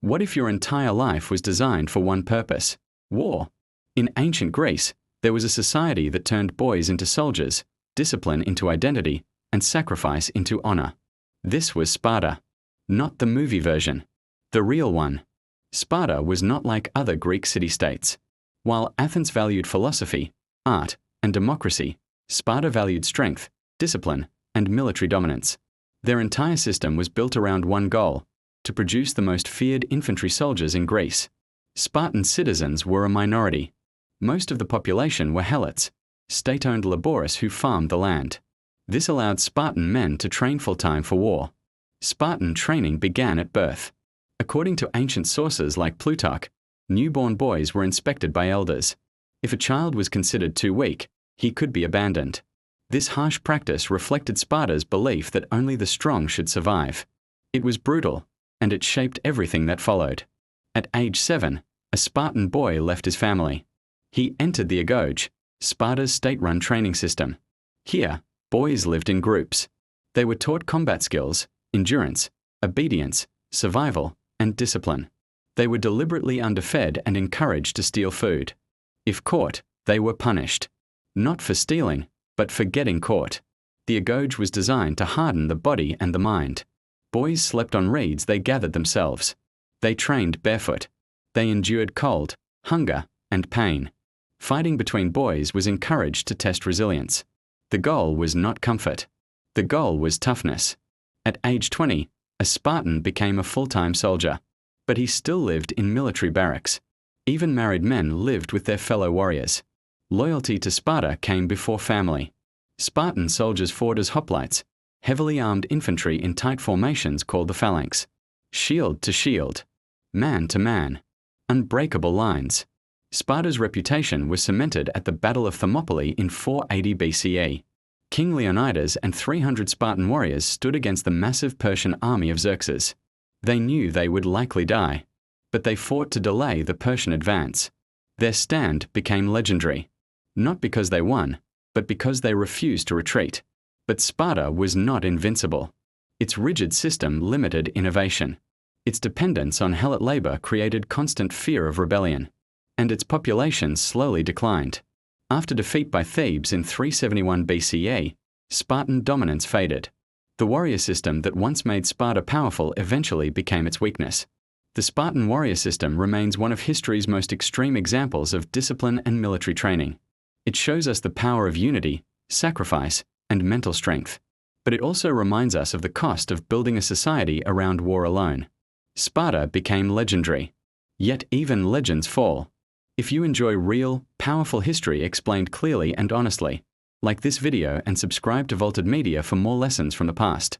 What if your entire life was designed for one purpose? War. In ancient Greece, there was a society that turned boys into soldiers, discipline into identity, and sacrifice into honor. This was Sparta. Not the movie version. The real one. Sparta was not like other Greek city-states. While Athens valued philosophy, art, and democracy, Sparta valued strength, discipline, and military dominance. Their entire system was built around one goal: to produce the most feared infantry soldiers in Greece. Spartan citizens were a minority. Most of the population were helots, state-owned laborers who farmed the land. This allowed Spartan men to train full-time for war. Spartan training began at birth. According to ancient sources like Plutarch, newborn boys were inspected by elders. If a child was considered too weak, he could be abandoned. This harsh practice reflected Sparta's belief that only the strong should survive. It was brutal, and it shaped everything that followed. At age 7, a Spartan boy left his family. He entered the agoge, Sparta's state-run training system. Here, boys lived in groups. They were taught combat skills, endurance, obedience, survival, and discipline. They were deliberately underfed and encouraged to steal food. If caught, they were punished. Not for stealing, but for getting caught. The agoge was designed to harden the body and the mind. Boys slept on reeds they gathered themselves. They trained barefoot. They endured cold, hunger, and pain. Fighting between boys was encouraged to test resilience. The goal was not comfort. The goal was toughness. At age 20, a Spartan became a full-time soldier. But he still lived in military barracks. Even married men lived with their fellow warriors. Loyalty to Sparta came before family. Spartan soldiers fought as hoplites, heavily armed infantry in tight formations called the phalanx. Shield to shield. Man to man. Unbreakable lines. Sparta's reputation was cemented at the Battle of Thermopylae in 480 BCE. King Leonidas and 300 Spartan warriors stood against the massive Persian army of Xerxes. They knew they would likely die, but they fought to delay the Persian advance. Their stand became legendary, not because they won, but because they refused to retreat. But Sparta was not invincible. Its rigid system limited innovation. Its dependence on helot labor created constant fear of rebellion, and its population slowly declined. After defeat by Thebes in 371 BCE, Spartan dominance faded. The warrior system that once made Sparta powerful eventually became its weakness. The Spartan warrior system remains one of history's most extreme examples of discipline and military training. It shows us the power of unity, sacrifice, and mental strength. But it also reminds us of the cost of building a society around war alone. Sparta became legendary. Yet even legends fall. If you enjoy real, powerful history explained clearly and honestly, like this video and subscribe to Vaulted Media for more lessons from the past.